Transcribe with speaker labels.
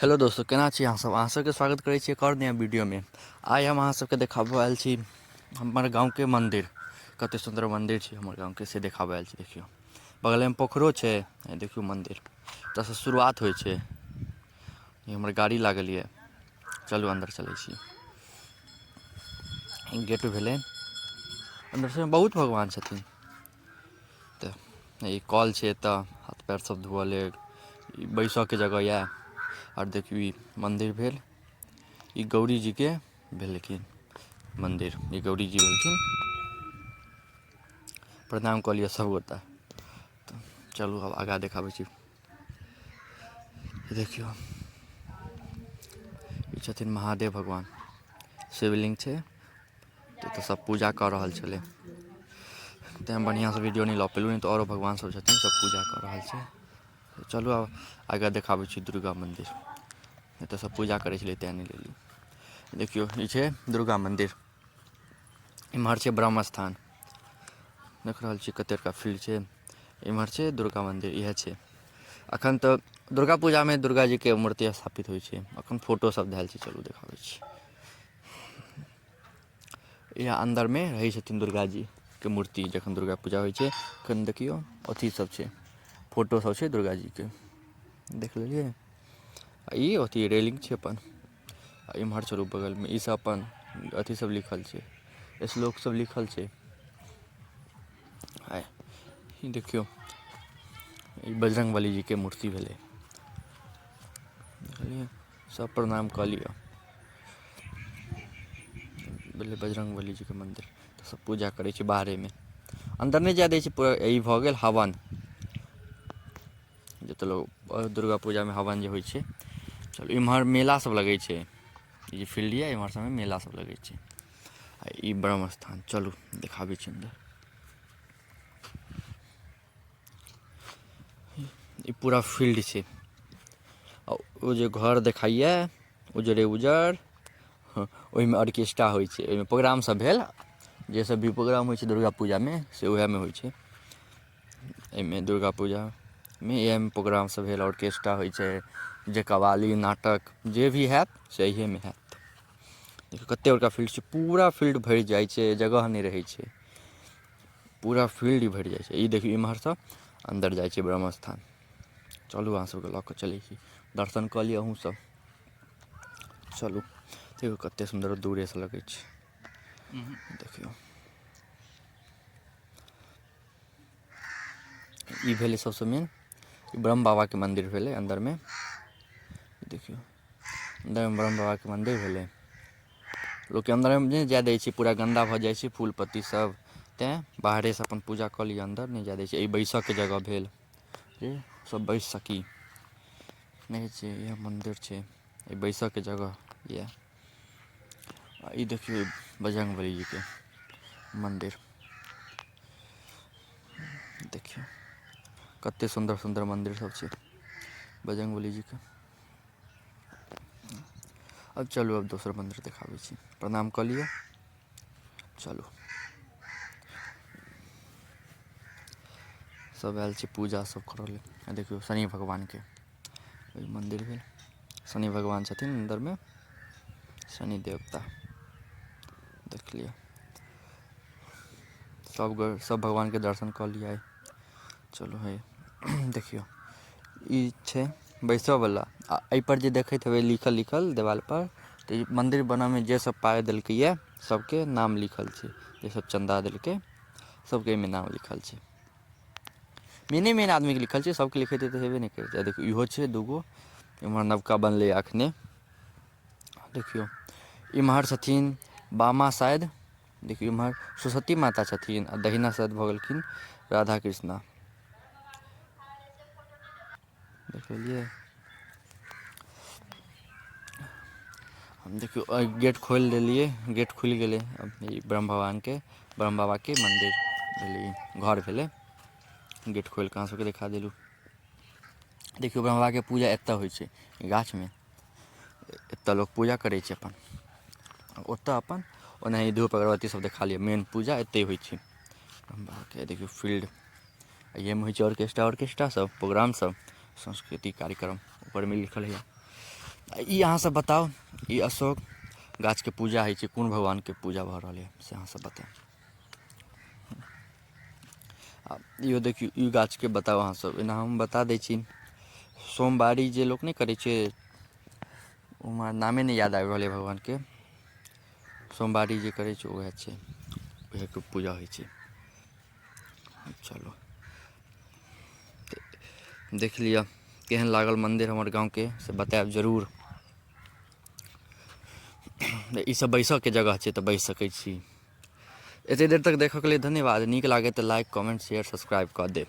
Speaker 1: Hello दोस्तों, केना छी अहाँ सब? अहाँ सबके स्वागत करै छी एक और नया वीडियो में। आइ हम अहाँ सबके देखाबऽ आयल छी हमर गाँव के मंदिर। कते सुंदर मंदिर छै हमर गाँव के, से देखाबऽ आयल छी। देखियो बगल में पोखरो छै, देखियो मंदिर एतऽ से शुरुआत होइ छै। ये हमर गाड़ी लागल ये, चलू अंदर चलै छी। गेट भेलै, अंदर से बहुत भगवान छथिन। तऽ ई कल छै, एतऽ हाथ पैर सब धोअ लेल, ई बैसऽ के जगह यऽ। और देखियो ई मंदिर भेल, ई गौरी जी के भेलखिन मंदिर, ई गौरी जी भेलखिन। प्रणाम कऽ लिअ सब गोटा। तऽ चलू आब आगाँ देखाबै छी। देखियौ ई छथिन महादेव भगवान, शिवलिंग छै। तऽ सब पूजा कऽ रहल छलै, तेँ बढ़िआँसँ वीडियो नहि लऽ पेलहुँ, नहि तऽ आओरो भगवान सब छथिन सब पूजा कऽ रहल छै। चलू आब आगाँ देखाबै छी दुर्गा मन्दिर। एतऽ सब पूजा करै छलै, तेँ नहि लेलियै। देखियौ ई छै दुर्गा मन्दिर, इम्हर छै ब्रह्म स्थान। देख रहल छी कते बड़का फील्ड छै, इम्हर छै दुर्गा मन्दिर, इएह छै। एखन तऽ दुर्गा पूजामे दुर्गा जीके मूर्ति स्थापित होइ छै, एखन फोटो सब धएल छै, चलू देखाबै छी। यहाँ अन्दरमे रहै छथिन दुर्गा जीके मूर्ति, जखन दुर्गा पूजा होइ छै। एखन देखियौ अथी सब छै, फोटो सब छै दुर्गा जीके, देख लेलियै। ई अथी रेलिंग छै अपन। इम्हर चलू बगलमे, ई सब अपन अथी सब लिखल छै, श्लोक सब लिखल छै। ई देखियौ ई बजरंगबली जीके मूर्ति भेलै, देखलियै। सब प्रणाम कऽ लिअ। भेलै बजरंगबली जीके मन्दिर, तऽ सब पूजा करै छै बाहरेमे, अन्दर नहि जाय दै छै। पूरा ई भऽ गेल हवन, जतऽ लोक दुर्गा पूजामे हवन जे होइ छै। चलू इम्हर मेला सब लगै छै, ई जे फील्ड यऽ एम्हर सबमे मेला सब लगै छै। आ ई ब्रह्म स्थान, चलू देखाबै छी अन्दर। ई पूरा फील्ड छै, आ ओ जे घर देखाइए उजरे उजर, ओहिमे ऑर्केस्ट्रा होइ छै, ओहिमे प्रोग्राम सब भेल। जे सब भी प्रोग्राम होइ छै दुर्गा पूजामे, से उएहमे होइ छै। एहिमे दुर्गा पूजामे एहिमे प्रोग्राम सब भेल, ऑर्केस्ट्रा होइ छै, जे कव्वाली नाटक जे भी हैत से अहिएमे हैत। देखियौ कतेक बड़का फील्ड छै, पूरा फील्ड भरि जाइ छै, जगह नहि रहै छै, पूरा फील्ड भरि जाइ छै। ई देखियौ इम्हरसँ अन्दर जाइ छै ब्रह्म स्थान। चलू अहाँ सबके लऽ कऽ चलै छी, दर्शन कऽ लिअ अहूँ सब। चलू देखियौ कतेक सुन्दर दूरेसँ लगै छै, देखियौ। ई भेलै सबसँ मेन, ई ब्रह्म बाबाके मन्दिर भेलै अन्दरमे। देखियौ अन्दरमे ब्रह्म बाबाके मन्दिर भेलै। लोकके अन्दरमे नहि जाय दै छै, पूरा गन्दा भऽ जाइ छै फूल पत्ती सब, तेँ बाहरेसँ अपन पूजा कऽ लिअ, अन्दर नहि जाय दै छै। ई बैसऽके जगह भेल, जे सब बैस सकी, नहि छै इएह मन्दिर छै, ई बैसऽके जगह यऽ। आ ई देखियौ बजरंगबली जीके मन्दिर, देखियौ कतेक सुन्दर सुन्दर मन्दिर सब छै बजरंगबली जीके। अब चलू अब दोसर मन्दिर देखाबै छी, प्रणाम कऽ लिअ चलू। सब आयल छै पूजा सब करऽ लेल, देखियौ शनि भगवानके मन्दिर भेल। शनि भगवान छथिन अन्दरमे, शनि देवता, देख लिअ। सब भगवानके दर्शन कऽ लिअ आइ। चलू है देखियौ ई छै बैसऽवला, आ एहिपर जे देखैत हेबै लिखल देवालपर, तऽ ई मन्दिर बनऽमे जे सब पाइ देलकैए सबके नाम लिखल छै, जे सब चन्दा देलकै सबके एहिमे नाम लिखल छै। मेने मेन आदमीके लिखल छै, सबके लिखेतै तऽ हेबे नहि करतै। देखियौ इहो छै दूगो, एम्हर नवका बनलै एखने, देखियौ इम्हर छथिन बामा शायद, देखियौ इम्हर सरस्वती माता छथिन, आ दहिना साइड भऽ गेलखिन राधा कृष्णा, देखलियै। देखियौ गेट खोलि देलियै, गेट खुलि गेलै, ई ब्रह्म भगवानके ब्रह्म बाबाके मन्दिर भेलै, ई घर भेलै। गेट खोलि कऽ अहाँ सबके देखा देलहुँ। देखियौ ब्रह्म बाबाके पूजा एतऽ होइ छै गाछमे, एतऽ लोक पूजा करै छै अपन, ओतऽ अपन ओनाही धूप अगरबत्ती सब देखा लिअ, मेन पूजा एतहि होइ छै ब्रह्म बाबाके। देखियौ फील्ड, एहिमे होइ छै ऑर्केस्ट्रा सब, प्रोग्राम सब, सांस्कृतिक कार्यक्रम ऊपरमे लिखल होइए। ई अहाँ सब बताओ, ई अशोक गाछके पूजा होइ छै, कोन भगवानके पूजा भऽ रहल है से अहाँ सब बताउ। आ इहो देखियौ, ई गाछके बताउ अहाँ सब। एना हम बता दै छी, सोमवारी जे लोक नहि करै छै, ओहिमे नामे नहि याद आबि रहल है भगवानके, सोमवारी जे करै छै उएह छै, उएहके पूजा होइ छै। चलो देख लिअ केहन लागल मन्दिर हमर गाँवके, से बतायब जरूर। ई सब बैसऽके जगह छै तऽ बैस सकै छी। एतेक देर तक देखऽके लेल धन्यवाद। नीक लागे तऽ लाइक, कमेंट, शेयर, सब्सक्राइब कऽ देब।